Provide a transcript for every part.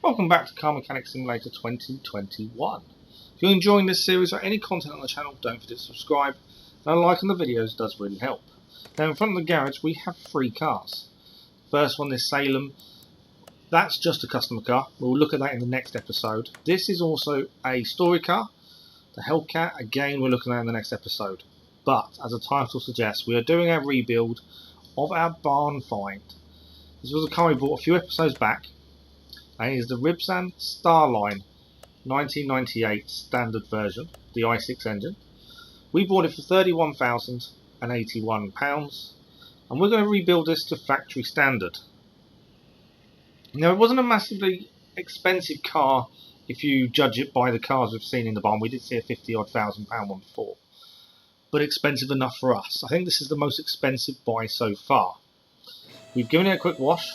Welcome back to Car Mechanic Simulator 2021. If you're enjoying this series or any content on the channel, don't forget to subscribe, and a like on the videos does really help. Now in front of the garage we have 3 cars. First one is Salem. That's just a customer car. We'll look at that in the next episode. This is also a story car, the Hellcat. Again, we're looking at in the next episode. But as the title suggests, we are doing a rebuild of our barn find. This was a car we bought a few episodes back, and it is the Ribbsan Starline 1998 standard version, the i6 engine. We bought it for £31,081, and we're going to rebuild this to factory standard. Now, it wasn't a massively expensive car if you judge it by the cars we've seen in the barn. We did see a £50,000 one before, but expensive enough for us. I think this is the most expensive buy so far. We've given it a quick wash,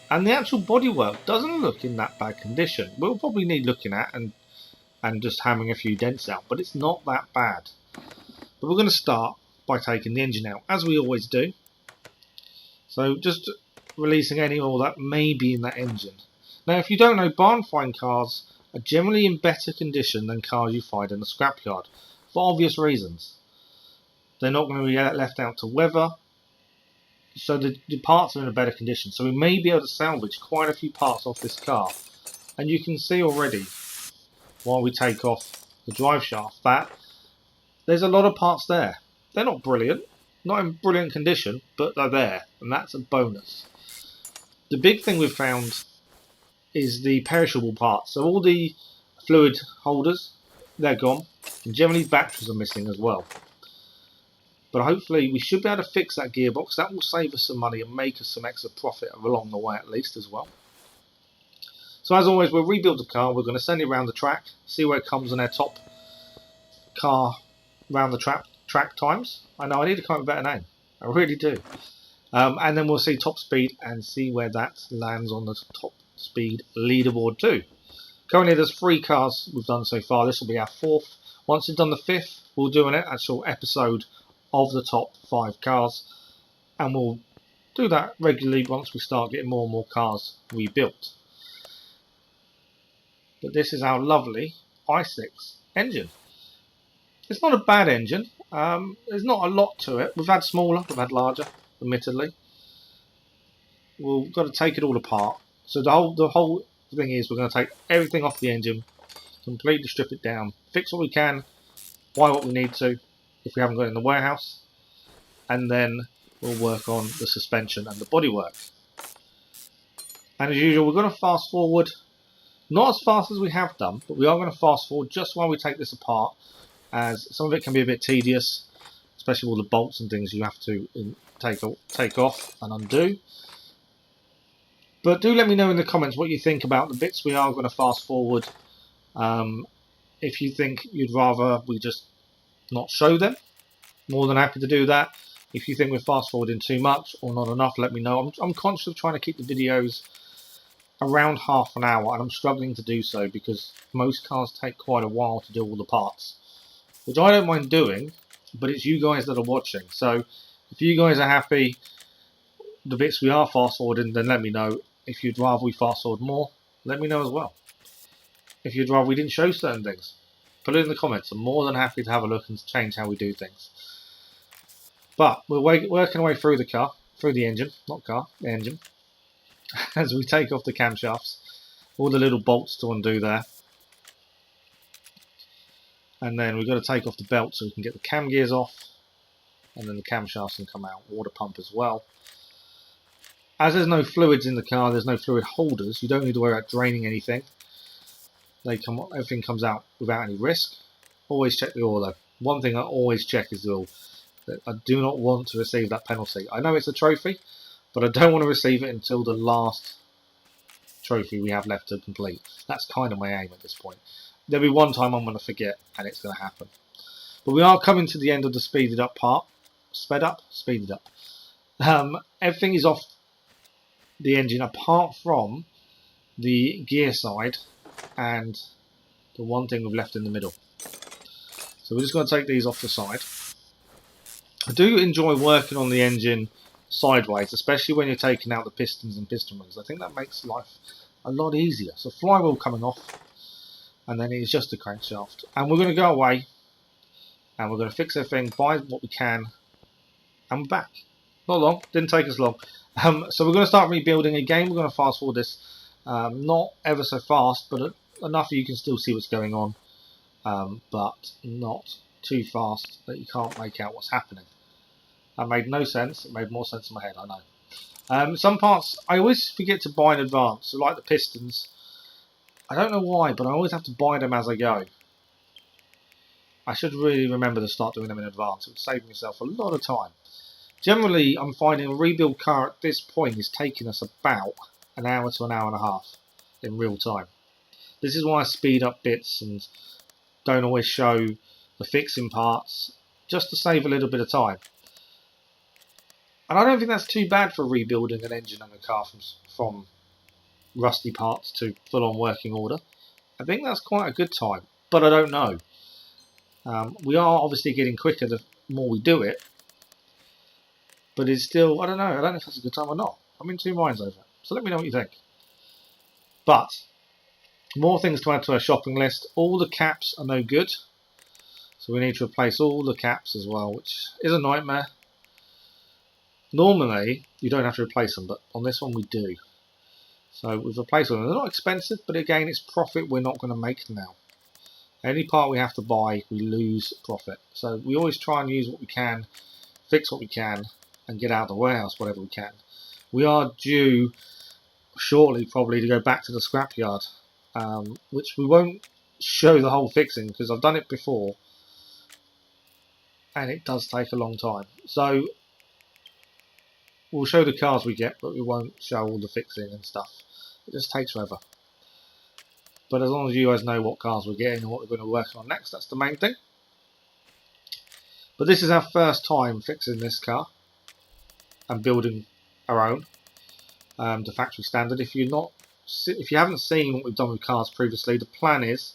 and the actual bodywork doesn't look in that bad condition. We'll probably need looking at and just hammering a few dents out, but it's not that bad. But we're going to start by taking the engine out, as we always do. So just releasing any oil that may be in that engine. Now, if you don't know, barn find cars are generally in better condition than cars you find in a scrapyard, for obvious reasons. They're not going to be left out to weather, so the parts are in a better condition. So we may be able to salvage quite a few parts off this car. And you can see already, while we take off the drive shaft, that there's a lot of parts there. They're not brilliant, not in brilliant condition, but they're there, and that's a bonus. The big thing we've found is the perishable parts. So all the fluid holders, they're gone, and generally batteries are missing as well. But hopefully we should be able to fix that gearbox. That will save us some money and make us some extra profit along the way at least as well. So as always, we'll rebuild the car. We're going to send it around the track, see where it comes on our top car round the track times. I know I need to come up with a better name. I really do. And then we'll see top speed and see where that lands on the top speed leaderboard too. Currently there's 3 cars we've done so far. This will be our 4th. Once we've done the 5th, we'll do an actual episode of the top 5 cars, and we'll do that regularly once we start getting more and more cars rebuilt. But this is our lovely i6 engine. It's not a bad engine. There's not a lot to it. We've had smaller, we've had larger, admittedly. We've got to take it all apart. So the whole thing is we're going to take everything off the engine, completely strip it down, fix what we can, buy what we need to if we haven't got it in the warehouse, and then we'll work on the suspension and the bodywork. And as usual, we're going to fast forward, not as fast as we have done, but we are going to fast forward just while we take this apart, as some of it can be a bit tedious, especially all the bolts and things you have to take off and undo. But do let me know in the comments what you think about the bits we are going to fast forward. If you think you'd rather we just not show them, more than happy to do that. If you think we're fast forwarding too much or not enough, let me know. I'm conscious of trying to keep the videos around half an hour, and I'm struggling to do so because most cars take quite a while to do all the parts, which I don't mind doing, but it's you guys that are watching. So if you guys are happy the bits we are fast forwarding, then let me know. If you'd rather we fast forward more, let me know as well. If you'd rather we didn't show certain things, put it in the comments. I'm more than happy to have a look and change how we do things. But we're working our way through the car, through the engine, not car, the engine. As we take off the camshafts, all the little bolts to undo there. And then we've got to take off the belt so we can get the cam gears off. And then the camshafts can come out, water pump as well. As there's no fluids in the car, there's no fluid holders, you don't need to worry about draining anything. Everything comes out without any risk. Always check the oil though. One thing I always check is the oil. I do not want to receive that penalty. I know it's a trophy, but I don't want to receive it until the last trophy we have left to complete. That's kind of my aim at this point. There'll be one time I'm going to forget, and it's going to happen. But we are coming to the end of the speeded up part. Speeded up. Everything is off the engine apart from the gear side and the one thing we've left in the middle. So we're just going to take these off the side. I do enjoy working on the engine sideways, especially when you're taking out the pistons and piston rings. I think that makes life a lot easier. So flywheel coming off, and then it's just a crankshaft. And we're going to go away, and we're going to fix everything, buy what we can, and we're back. Not long, didn't take us long. So we're going to start rebuilding again. We're going to fast forward this, not ever so fast, but enough that you can still see what's going on, but not too fast that you can't make out what's happening. That made no sense. It made more sense in my head, I know. Some parts I always forget to buy in advance, so like the pistons. I don't know why, but I always have to buy them as I go. I should really remember to start doing them in advance. It would save myself a lot of time. Generally, I'm finding a rebuild car at this point is taking us about an hour to an hour and a half in real time. This is why I speed up bits and don't always show the fixing parts, just to save a little bit of time. And I don't think that's too bad for rebuilding an engine and a car from rusty parts to full-on working order. I think that's quite a good time, but I don't know. We are obviously getting quicker the more we do it, but it's still, I don't know if that's a good time or not. I'm in two minds over it, so let me know what you think. But, more things to add to our shopping list. All the caps are no good, so we need to replace all the caps as well, which is a nightmare. Normally, you don't have to replace them, but on this one we do. So we've replaced them. They're not expensive, but again, it's profit we're not going to make now. Any part we have to buy, we lose profit. So we always try and use what we can, fix what we can, and get out of the warehouse whatever we can. We are due shortly probably to go back to the scrapyard, which we won't show the whole fixing because I've done it before, and it does take a long time. So we'll show the cars we get, but we won't show all the fixing and stuff. It just takes forever. But as long as you guys know what cars we're getting and what we're going to work on next, that's the main thing. But this is our first time fixing this car and building our own to factory standard. If you haven't seen what we've done with cars previously, the plan is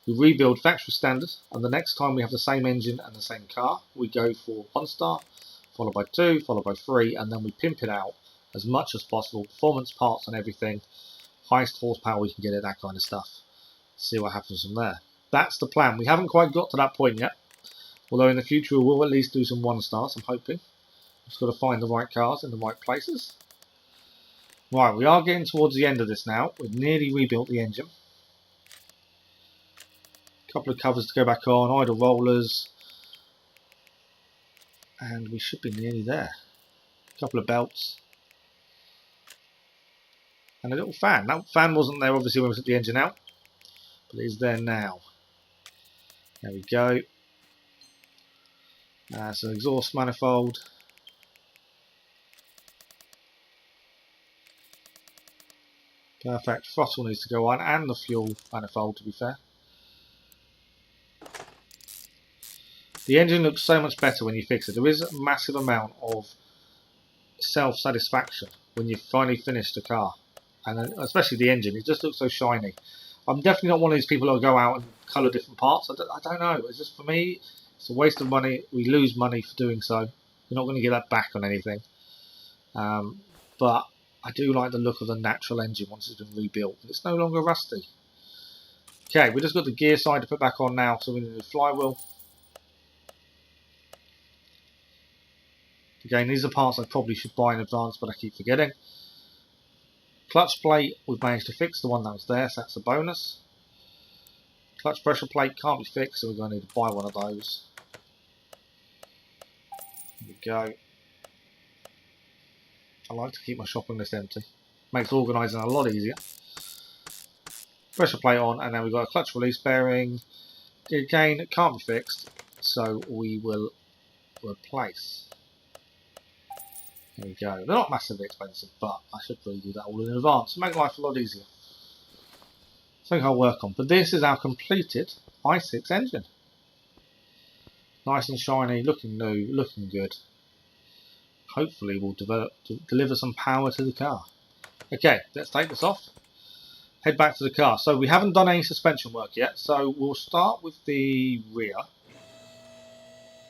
we rebuild factory standard, and the next time we have the same engine and the same car, we go for 1 star, followed by 2, followed by 3, and then we pimp it out as much as possible, performance parts and everything, highest horsepower we can get it, that kind of stuff. See what happens from there. That's the plan. We haven't quite got to that point yet, although in the future we will at least do some 1 stars, I'm hoping. Just got to find the right cars in the right places. Right, we are getting towards the end of this now. We've nearly rebuilt the engine. A couple of covers to go back on, idle rollers, and we should be nearly there. A couple of belts. And a little fan. That fan wasn't there obviously when we took the engine out, but it is there now. There we go. So exhaust manifold. Perfect. Throttle needs to go on, and the fuel manifold, to be fair. The engine looks so much better when you fix it. There is a massive amount of self-satisfaction when you finally finish the car, and especially the engine. It just looks so shiny. I'm definitely not one of these people who go out and colour different parts. I don't know. It's just, for me, it's a waste of money. We lose money for doing so. We're not going to get that back on anything. But I do like the look of the natural engine once it's been rebuilt. It's no longer rusty. Okay, we just got the gear side to put back on now, so we need a flywheel. Again, these are parts I probably should buy in advance, but I keep forgetting. Clutch plate, we've managed to fix the one that was there, so that's a bonus. Clutch pressure plate can't be fixed, so we're going to need to buy one of those. There we go. I like to keep my shopping list empty. Makes organising a lot easier. Pressure plate on, and then we've got a clutch release bearing. Again, it can't be fixed, so we will replace. There we go. They're not massively expensive, but I should really do that all in advance to make life a lot easier. Something I'll work on. But this is our completed i6 engine. Nice and shiny, looking new, looking good. Hopefully we'll deliver some power to the car. Okay, let's take this off. Head back to the car. So we haven't done any suspension work yet, so we'll start with the rear.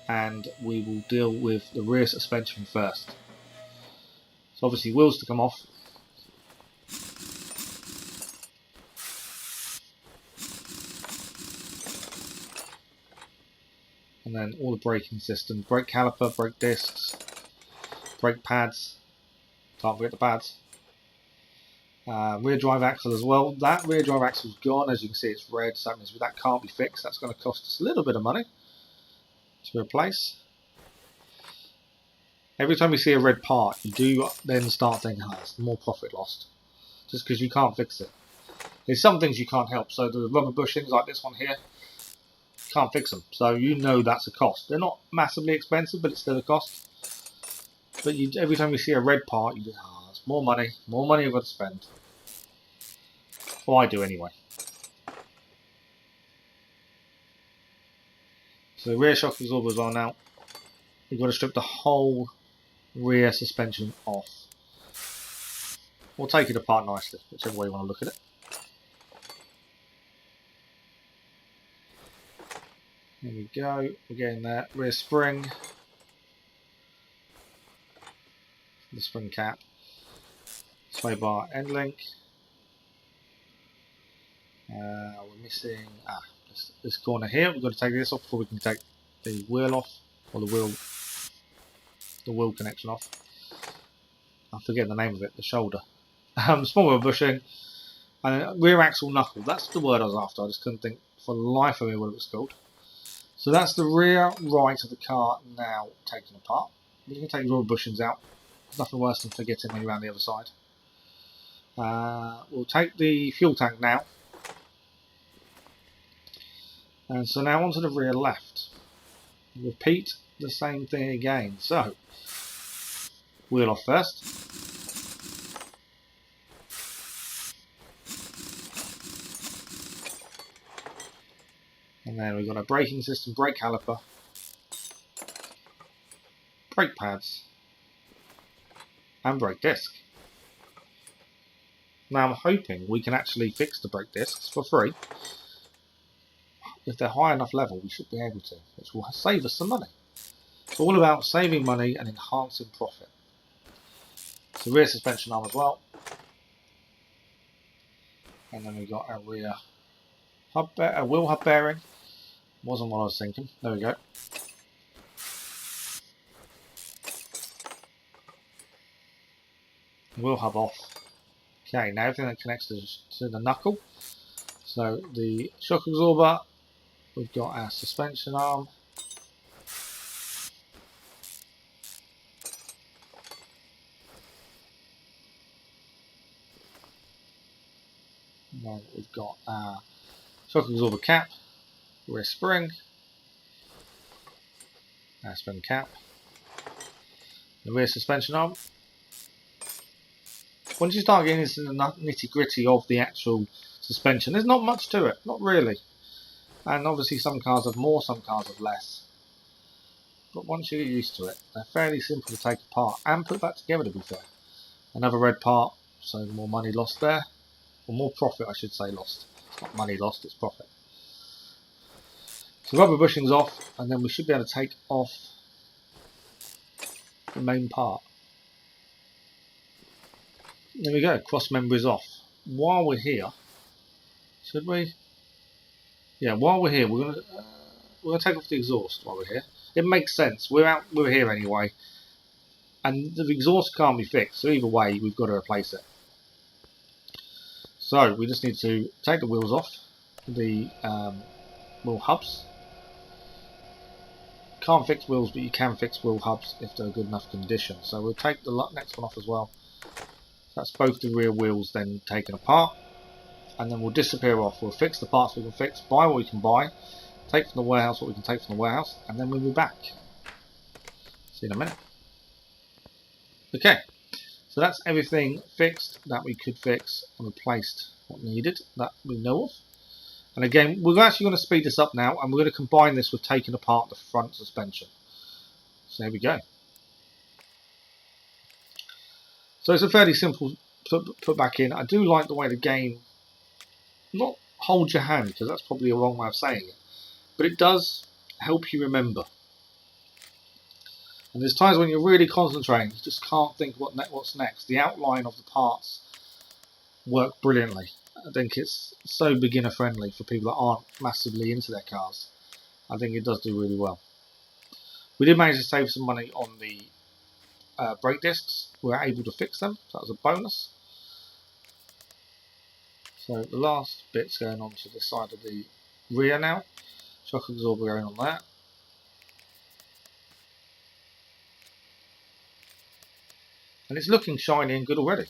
And we will deal with the rear suspension first. So obviously wheels to come off. And then all the braking systems, brake caliper, brake discs, brake pads, can't forget the pads. Rear drive axle as well. That rear drive axle's gone, as you can see it's red, so that means that can't be fixed. That's going to cost us a little bit of money to replace. Every time you see a red part, you do then start thinking, oh, it's more profit lost, just because you can't fix it. There's some things you can't help, so the rubber bushings like this one here, can't fix them, so you know that's a cost. They're not massively expensive, but it's still a cost. But every time you see a red part, you think, oh, it's more money I've got to spend. Well, I do anyway. So the rear shock absorbers are now. We've got to strip the whole rear suspension off. We'll take it apart nicely, whichever way you want to look at it. There we go, we're getting there. Rear spring, the spring cap, sway bar end link. We're missing this corner here. We've got to take this off before we can take the wheel off, or the wheel connection off. I forget the name of it, the shoulder. Small wheel bushing, and rear axle knuckle. That's the word I was after. I just couldn't think for the life of me what it was called. So that's the rear right of the car now taken apart. You can take the rubber bushings out. There's nothing worse than forgetting when you're around the other side. We'll take the fuel tank now. And so now onto the rear left. Repeat the same thing again. So, wheel off first. And then we've got a braking system, brake caliper, brake pads, and brake disc. Now I'm hoping we can actually fix the brake discs for free. If they're high enough level, we should be able to, which will save us some money. It's all about saving money and enhancing profit. So rear suspension arm as well. And then we've got our rear wheel hub bearing. Wasn't what I was thinking. There we go. Wheel hub off. Okay, now everything that connects to the knuckle. So the shock absorber, we've got our suspension arm. And then we've got our shock absorber cap, rear spring, our spring cap, the rear suspension arm. Once you start getting into the nitty gritty of the actual suspension, there's not much to it, not really. And obviously some cars have more, some cars have less. But once you get used to it, they're fairly simple to take apart and put back together, to be fair. Another red part, so more money lost there. Or more profit, I should say, lost. It's not money lost, it's profit. So rubber bushings off, and then we should be able to take off the main part. There we go, cross member is off. While we're here, should we? Yeah, while we're here, we're gonna take off the exhaust while we're here. It makes sense. We're here anyway, and the exhaust can't be fixed. So either way, we've got to replace it. So we just need to take the wheels off, the wheel hubs. Can't fix wheels, but you can fix wheel hubs if they're in good enough condition. So we'll take the next one off as well. That's both the rear wheels then taken apart, and then we'll disappear off. We'll fix the parts we can fix, buy what we can buy, take from the warehouse what we can take from the warehouse, and then we'll be back. See you in a minute. Okay, so that's everything fixed that we could fix and replaced what needed that we know of. And again, we're actually going to speed this up now, and we're going to combine this with taking apart the front suspension. So there we go. So it's a fairly simple put back in. I do like the way the game not holds your hand, because that's probably a wrong way of saying it, but it does help you remember. And there's times when you're really concentrating, you just can't think what's next. The outline of the parts work brilliantly. I think it's so beginner friendly for people that aren't massively into their cars. I think it does do really well. We did manage to save some money on the brake discs. We were able to fix them, so that was a bonus. So the last bit's going on to the side of the rear now. Shock absorber going on there. And it's looking shiny and good already.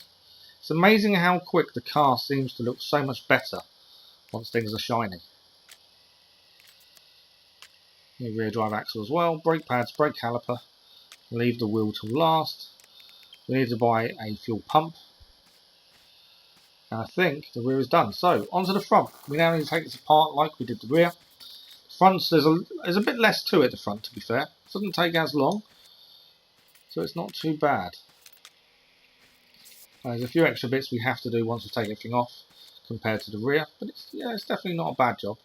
It's amazing how quick the car seems to look so much better once things are shiny. The rear drive axle as well, brake pads, brake caliper. Leave the wheel till last. We need to buy a fuel pump. And I think the rear is done. So onto the front. We now need to take this apart like we did the rear. Front, there's a bit less to it, the front, to be fair. It doesn't take as long, so it's not too bad. There's a few extra bits we have to do once we take everything off compared to the rear, but it's definitely not a bad job.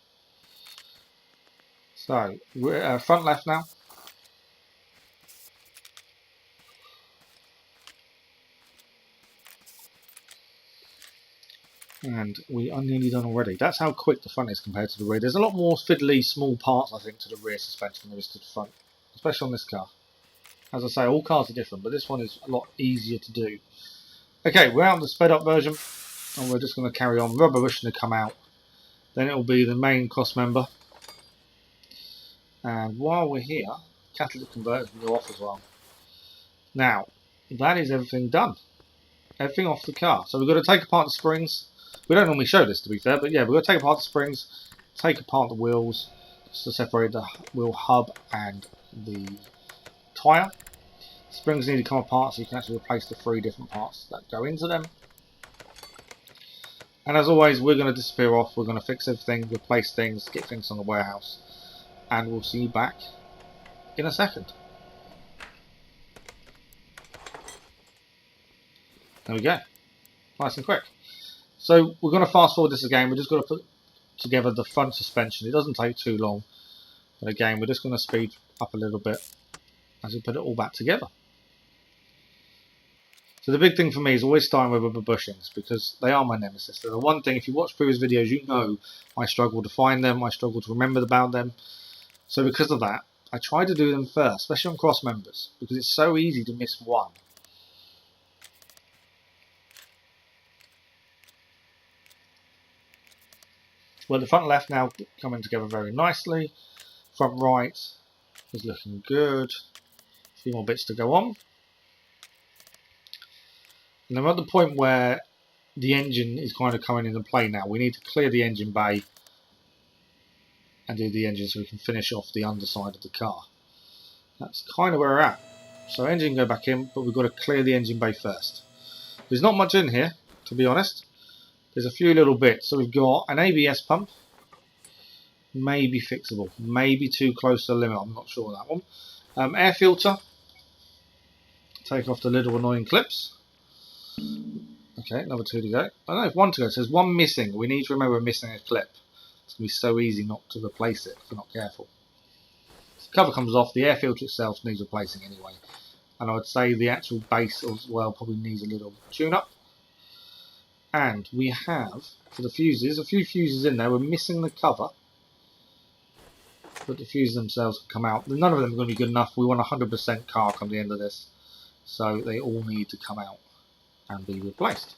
So, we're front left now. And we are nearly done already. That's how quick the front is compared to the rear. There's a lot more fiddly small parts, I think, to the rear suspension than there is to the front, especially on this car. As I say, all cars are different, but this one is a lot easier to do. Okay, we're out on the sped up version, and we're just going to carry on. Rubber bushing to come out. Then it will be the main cross member. And while we're here, catalytic converter can go off as well. Now, that is everything done. Everything off the car. So we've got to take apart the springs. We don't normally show this, to be fair, but yeah, we've got to take apart the springs, take apart the wheels, just to separate the wheel hub and the tyre. Springs need to come apart so you can actually replace the 3 different parts that go into them. And as always, we're going to disappear off, we're going to fix everything, replace things, get things on the warehouse, and we'll see you back in a second. There we go. Nice and quick. So we're going to fast forward this again, we're just going to put together the front suspension. It doesn't take too long. But again, we're just going to speed up a little bit as we put it all back together. So the big thing for me is always starting with rubber bushings, because they are my nemesis. They're the one thing, if you watch previous videos, you know I struggle to find them, I struggle to remember about them. So because of that, I try to do them first, especially on cross members, because it's so easy to miss one. Well, the front left now coming together very nicely. Front right is looking good. A few more bits to go on. And we're at the point where the engine is kind of coming into play now. We need to clear the engine bay and do the engine so we can finish off the underside of the car. That's kind of where we're at. So engine go back in, but we've got to clear the engine bay first. There's not much in here, to be honest. There's a few little bits. So we've got an ABS pump. Maybe fixable. Maybe too close to the limit. I'm not sure of that one. Air filter. Take off the little annoying clips. Okay, another 2 to go. I don't know if 1 to go. So there's 1 missing. We need to remember we're missing a clip. It's going to be so easy not to replace it if we're not careful. So the cover comes off. The air filter itself needs replacing anyway. And I would say the actual base as well probably needs a little tune-up. And we have, for the fuses, a few fuses in there. We're missing the cover. But the fuses themselves come out. None of them are going to be good enough. We want 100% car come the end of this. So they all need to come out and be replaced.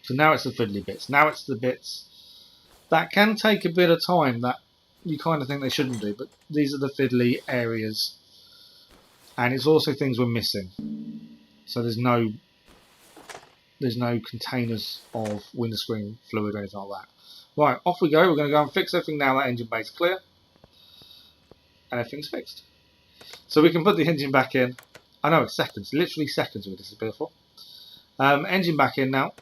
So now it's the fiddly bits. Now it's the bits that can take a bit of time that you kind of think they shouldn't do, but these are the fiddly areas. And it's also things we're missing. So there's no containers of windscreen fluid or anything like that. Right, off we go. We're going to go and fix everything now that engine bay's clear. And everything's fixed. So we can put the engine back in. I know it's seconds, literally seconds we disappear for. Engine back in now,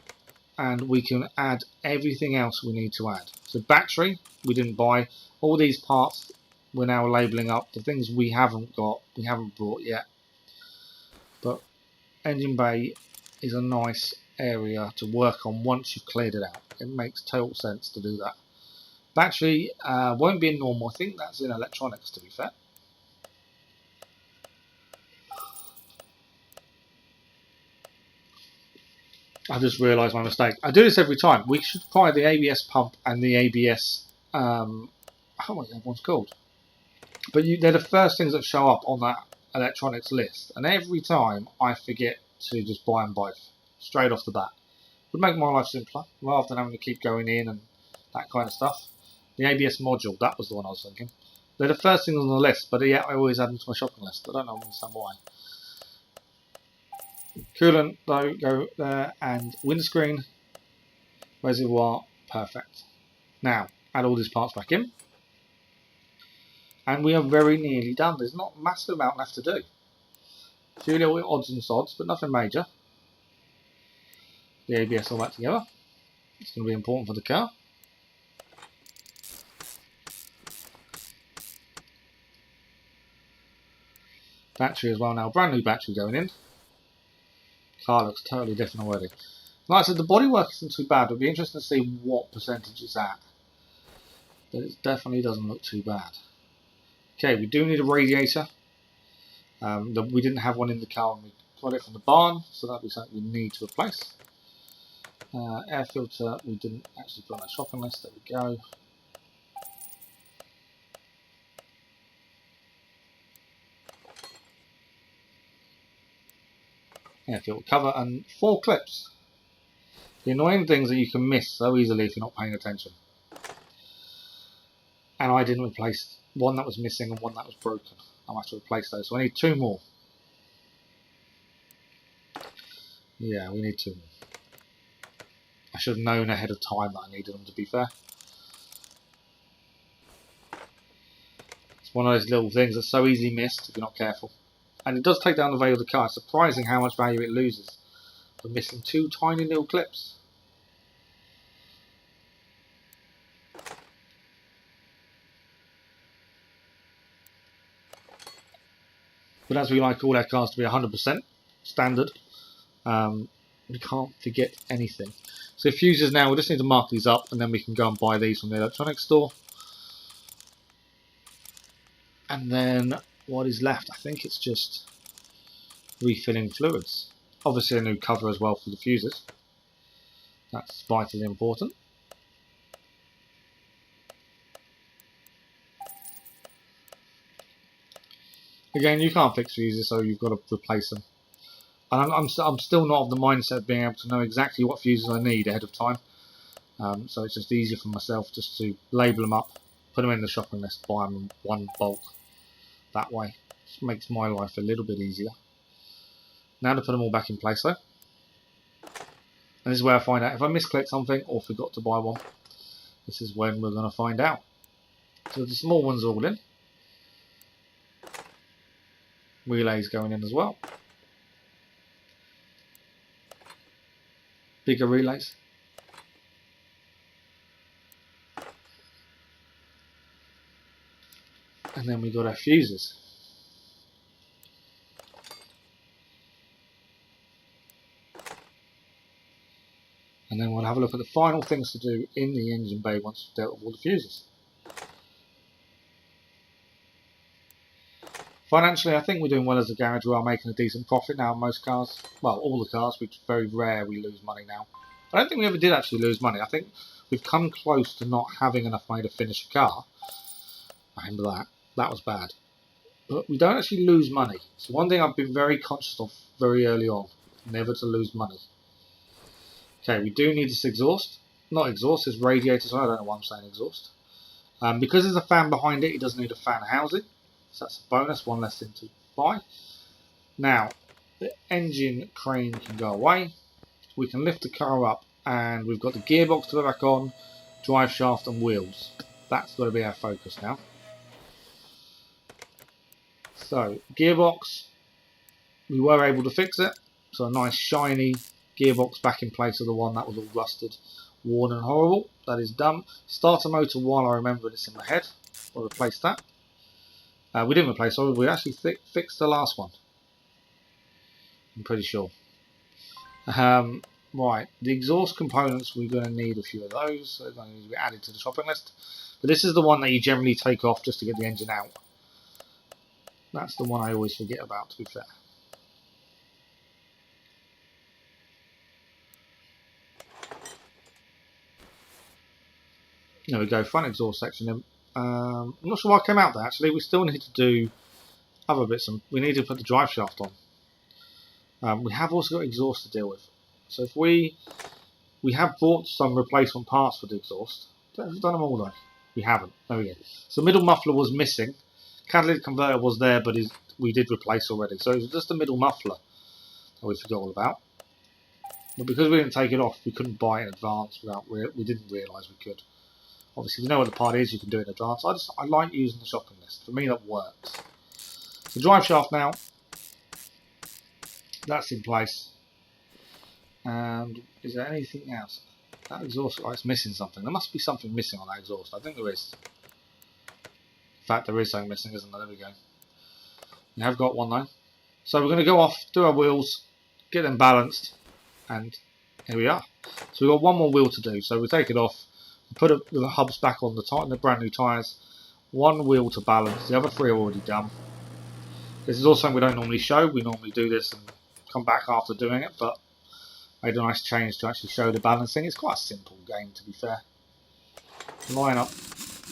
and we can add everything else we need to add. So battery, we didn't buy. All these parts we're now labelling up. The things we haven't got, we haven't brought yet. But engine bay is a nice area to work on once you've cleared it out. It makes total sense to do that. Battery won't be in normal. I think that's in electronics, to be fair. I just realised my mistake. I do this every time. We should try the ABS pump and the ABS. What was that one's called? But they're the first things that show up on that electronics list, and every time I forget to just buy them both straight off the bat. Would make my life simpler rather than having to keep going in and that kind of stuff. The ABS module, that was the one I was thinking. They're the first things on the list, but yet I always add them to my shopping list. I don't understand why. Coolant though, go there, and windscreen, reservoir, perfect. Now add all these parts back in. And we are very nearly done. There's not a massive amount left to do. A few little odds and sods, but nothing major. The ABS all back together. It's going to be important for the car. Battery as well now. Brand new battery going in. Car looks totally different already. Like I said, the bodywork isn't too bad. It'll be interesting to see what percentage it's at. But it definitely doesn't look too bad. Okay, we do need a radiator. We didn't have one in the car when we got it from the barn, so that'll be something we need to replace. Air filter, we didn't actually put on our shopping list. There we go. Air filter cover and 4 clips. The annoying things that you can miss so easily if you're not paying attention. And I didn't replace one that was missing and one that was broken. I'll have to replace those. So I need 2 more. Yeah, we need 2 more. I should have known ahead of time that I needed them, to be fair. It's one of those little things that's so easily missed if you're not careful. And it does take down the value of the car. It's surprising how much value it loses for missing 2 tiny little clips. But as we like all our cars to be 100% standard, we can't forget anything. So fuses now, we just need to mark these up and then we can go and buy these from the electronics store. And then what is left? I think it's just refilling fluids. Obviously a new cover as well for the fuses. That's vitally important. Again, you can't fix fuses, so you've got to replace them. And I'm still not of the mindset of being able to know exactly what fuses I need ahead of time. So it's just easier for myself just to label them up, put them in the shopping list, buy them in one bulk. That way, just makes my life a little bit easier. Now to put them all back in place though. And this is where I find out if I misclicked something or forgot to buy one. This is when we're going to find out. So the small ones are all in. Relays going in as well. Bigger relays. And then we got our fuses. And then we'll have a look at the final things to do in the engine bay once we've dealt with all the fuses. Financially, I think we're doing well as a garage. We are making a decent profit now on most cars. Well, all the cars, which is very rare we lose money now. I don't think we ever did actually lose money. I think we've come close to not having enough money to finish a car. I remember that. That was bad. But we don't actually lose money. It's one thing I've been very conscious of very early on. Never to lose money. Okay, we do need this exhaust. Not exhaust, it's radiator, so I don't know why I'm saying exhaust. Because there's a fan behind it, it doesn't need a fan housing. So that's a bonus, one less thing to buy. Now, the engine crane can go away. We can lift the car up and we've got the gearbox to go back on, drive shaft and wheels. That's got to be our focus now. So, gearbox, we were able to fix it. So a nice shiny gearbox back in place of the one that was all rusted, worn and horrible. That is done. Starter motor, while I remember it's in my head, we'll replace that. We didn't replace it, we actually fixed the last one. I'm pretty sure. Right, the exhaust components, we're going to need a few of those. So they're going to need to be added to the shopping list. But this is the one that you generally take off just to get the engine out. That's the one I always forget about, to be fair. There we go, front exhaust section. I'm not sure why I came out there actually. We still need to do other bits, and we need to put the drive shaft on. We have also got exhaust to deal with. So if we have bought some replacement parts for the exhaust. We've done them all though. We haven't. There we go. So middle muffler was missing. Catalytic converter was there, but we did replace already. So it was just the middle muffler that we forgot all about. But because we didn't take it off, we couldn't buy it in advance. We didn't realise we could. Obviously, if you know what the part is, you can do it in advance. I like using the shopping list. For me, that works. The drive shaft now. That's in place. And is there anything else? That exhaust, it's missing something. There must be something missing on that exhaust. I think there is. In fact, there is something missing, isn't there? There we go. We have got one though. So we're going to go off, do our wheels, get them balanced, and here we are. So we've got one more wheel to do. So we take it off, put the hubs back on the brand new tyres. One wheel to balance. The other three are already done. This is also something we don't normally show. We normally do this and come back after doing it, but made a nice change to actually show the balancing. It's quite a simple game, to be fair. Line up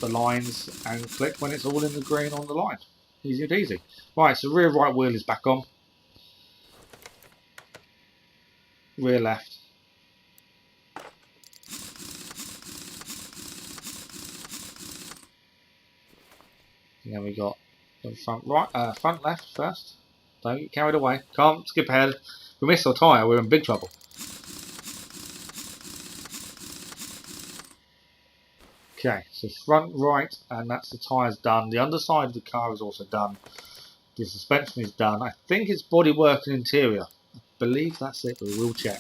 the lines and click when it's all in the green on the line. Easy peasy. Right, so rear right wheel is back on. Rear left. And then we got the front left first. Don't get carried away. Can't skip ahead. If we miss our tyre, we're in big trouble. Okay, so front right, and that's the tyres done. The underside of the car is also done. The suspension is done. I think it's bodywork and interior. I believe that's it, but we'll check.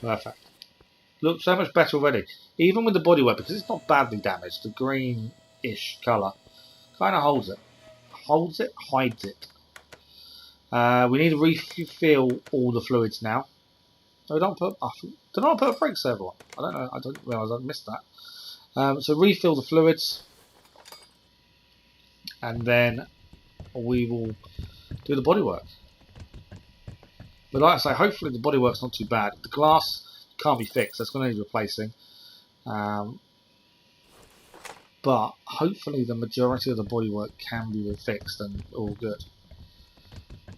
Perfect. Looks so much better already. Even with the bodywork, because it's not badly damaged, the green-ish colour kind of holds it. Holds it? Hides it. We need to refill all the fluids now. No, don't put. Did I put a brake servo on? I don't know. I didn't realise I missed that. So refill the fluids, and then we will do the bodywork. But like I say, hopefully the bodywork's not too bad. The glass can't be fixed. That's going to need replacing. But hopefully the majority of the bodywork can be fixed and all good.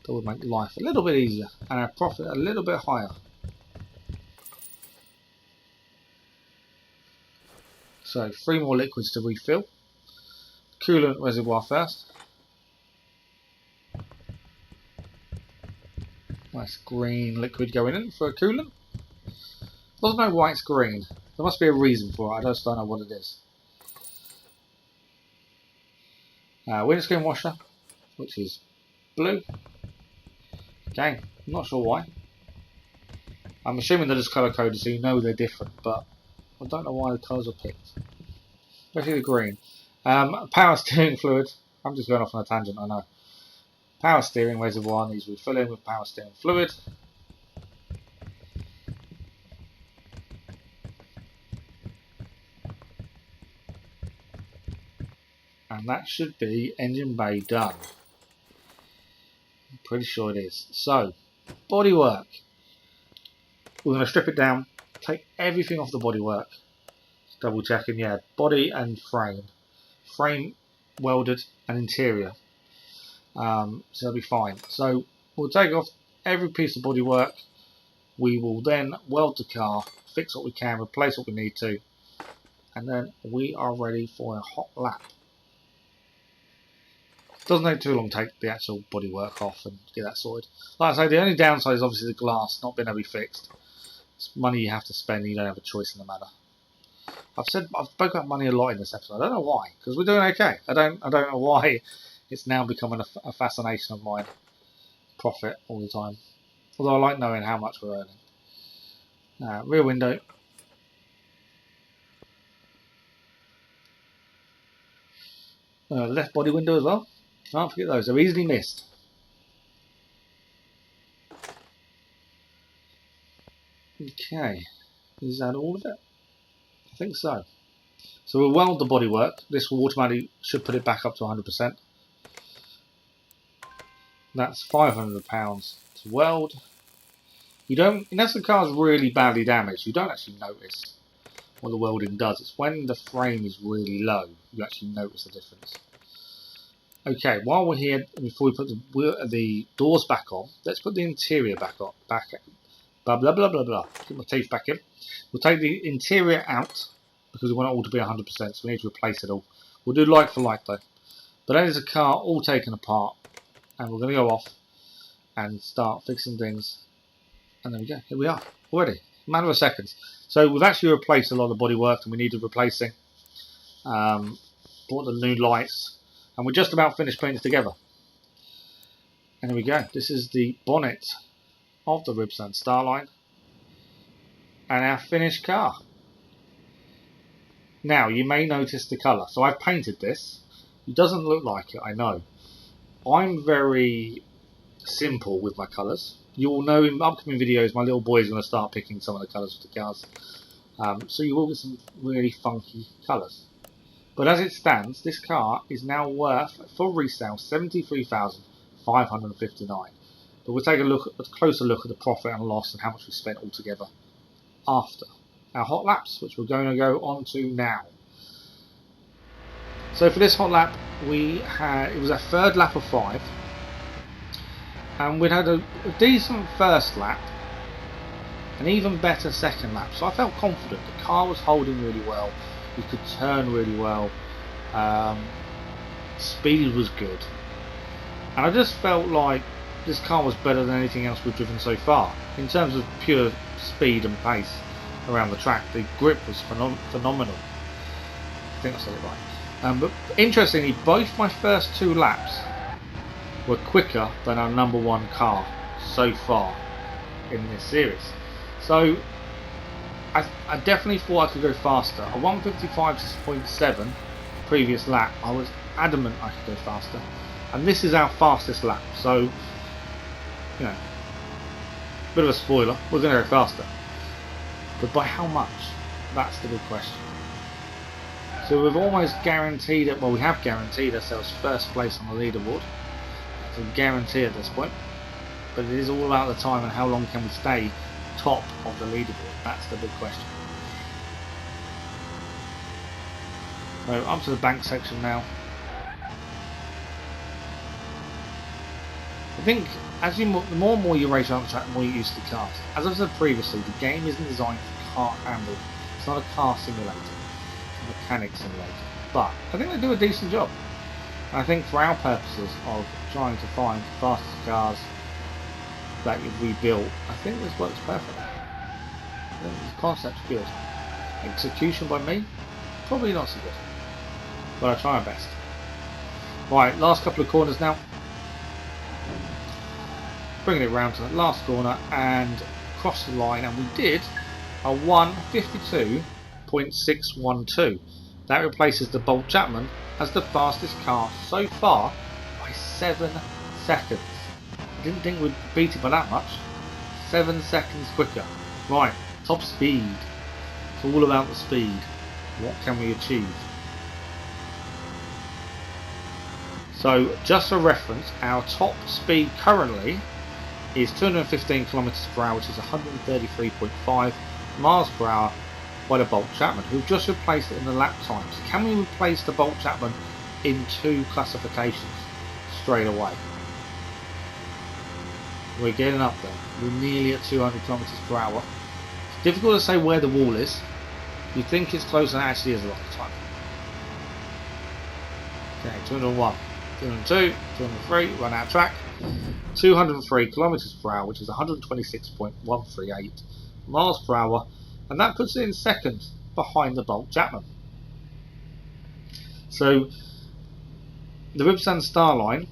That would make life a little bit easier and our profit a little bit higher. So 3 more liquids to refill. Coolant reservoir first. Nice green liquid going in for a coolant. Doesn't know why it's green. There must be a reason for it. I just don't know what it is. Windscreen washer, which is blue. Okay, I'm not sure why. I'm assuming they're just colour coded so you know they're different, but I don't know why the colours are picked. Especially the green. Power steering fluid. I'm just going off on a tangent, I know. Power steering reservoir needs refilling with power steering fluid. And that should be engine bay done. I'm pretty sure it is. So, bodywork. We're going to strip it down, take everything off the bodywork. Double checking, yeah, body and frame. Frame welded and interior. So it'll be fine. So we'll take off every piece of bodywork. We will then weld the car, fix what we can, replace what we need to, and then we are ready for a hot lap. Doesn't take too long to take the actual bodywork off and get that sorted. Like I say, the only downside is obviously the glass not being able to be fixed. It's money you have to spend and you don't have a choice in the matter. I've spoken about money a lot in this episode. I don't know why, because we're doing okay. I don't know why it's now becoming a fascination of mine. Profit all the time. Although I like knowing how much we're earning. Rear window. Left body window as well. Can't forget those. They're easily missed. Okay. Is that all of it? I think so. So we'll weld the bodywork. This will automatically should put it back up to 100%. That's £500 to weld. You don't, unless the car's really badly damaged, you don't actually notice what the welding does. It's when the frame is really low, you actually notice the difference. Okay, while we're here, before we put the doors back on, let's put the interior back on. Blah blah blah blah blah. Get my teeth back in. We'll take the interior out because we want it all to be 100%, so we need to replace it all. We'll do like for like though. But that is a car all taken apart, and we're going to go off and start fixing things. And there we go. Here we are already. Matter of seconds. So we've actually replaced a lot of bodywork and we needed replacing. Bought the new lights, and we're just about finished putting it together. And here we go. This is the bonnet of the Ribbsan Starline and our finished car. Now you may notice the colour. So I've painted this. It doesn't look like it, I know. I'm very simple with my colours. You will know in upcoming videos my little boy is going to start picking some of the colours of the cars. So you will get some really funky colours. But as it stands, this car is now worth, for resale, $73,559. But we'll take a closer look at the profit and loss and how much we spent altogether after our hot laps, which we're going to go on to now. So for this hot lap, it was our third lap of 5, and we'd had a decent first lap, an even better second lap. So I felt confident. The car was holding really well. You could turn really well. Speed was good, and I just felt like this car was better than anything else we've driven so far in terms of pure speed and pace around the track. The grip was phenomenal. I think I said it right. But interestingly, both my first 2 laps were quicker than our number 1 car so far in this series. So I definitely thought I could go faster. A 155.7 previous lap, I was adamant I could go faster, and this is our fastest lap. So, you know, bit of a spoiler, we're going to go faster. But by how much? That's the big question. So we've almost guaranteed it. Well, we have guaranteed ourselves first place on the leaderboard. That's a guarantee at this point. But it is all about the time and how long can we stay top of the leaderboard. That's the big question. So up to the bank section now. I think as the more and more you race around the track, the more you use the cars. As I said previously, the game isn't designed for car handling. It's not a car simulator. It's a mechanic simulator. But I think they do a decent job. And I think for our purposes of trying to find the fastest cars that you've rebuilt, I think this works perfectly. I think the concept's good. Execution by me, probably not so good. But I try my best. Right, last couple of corners now. Bringing it round to the last corner and cross the line, and we did a 1:52.612. That replaces the Bolt Chapman as the fastest car so far by 7 seconds. I didn't think we'd beat it by that much. 7 seconds quicker. Right, top speed. It's all about the speed. What can we achieve? So, just for reference, our top speed currently is 215 kilometers per hour, which is 133.5 miles per hour by the Bolt Chapman, who've just replaced it in the lap times. Can we replace the Bolt Chapman in 2 classifications straight away? We're getting up there. We're nearly at 200 kilometers per hour. It's difficult to say where the wall is. You think it's closer than it actually is a lot of the time. Okay, 201, 202, 203, run out of track. 203 kilometers per hour, which is 126.138 miles per hour, and that puts it in second behind the Bolt Chapman. So the Ribbsan Starline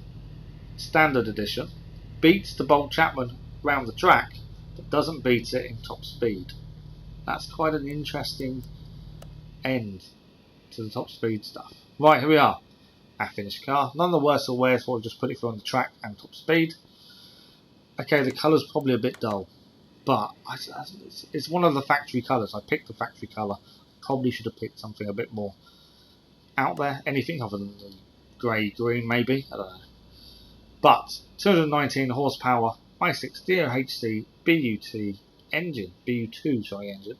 Standard Edition beats the Bolt Chapman round the track, but doesn't beat it in top speed. That's quite an interesting end to the top speed stuff. Right, here we are. Our finished car. None the worse or worse what we've just put it through on the track and top speed. Okay, the colour's probably a bit dull, but it's one of the factory colours. I picked the factory colour. Probably should have picked something a bit more out there. Anything other than the grey green, maybe. I don't know. But 219 horsepower, i6 DOHC BUT engine, BU2 engine.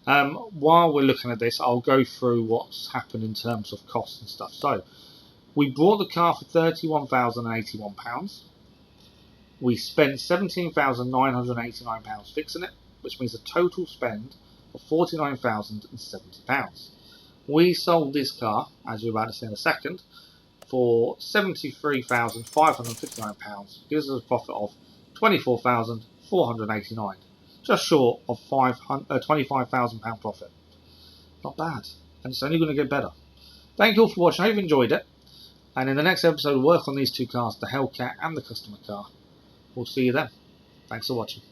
While we're looking at this, I'll go through what's happened in terms of costs and stuff. So, we bought the car for £31,081. We spent £17,989 fixing it, which means a total spend of £49,070. We sold this car, as you're about to see in a second, for £73,559, gives us a profit of £24,489, just short of £25,000 profit. Not bad, and it's only going to get better. Thank you all for watching. I hope you enjoyed it, and in the next episode we'll work on these two cars, the Hellcat and the customer car. We'll see you then. Thanks for watching.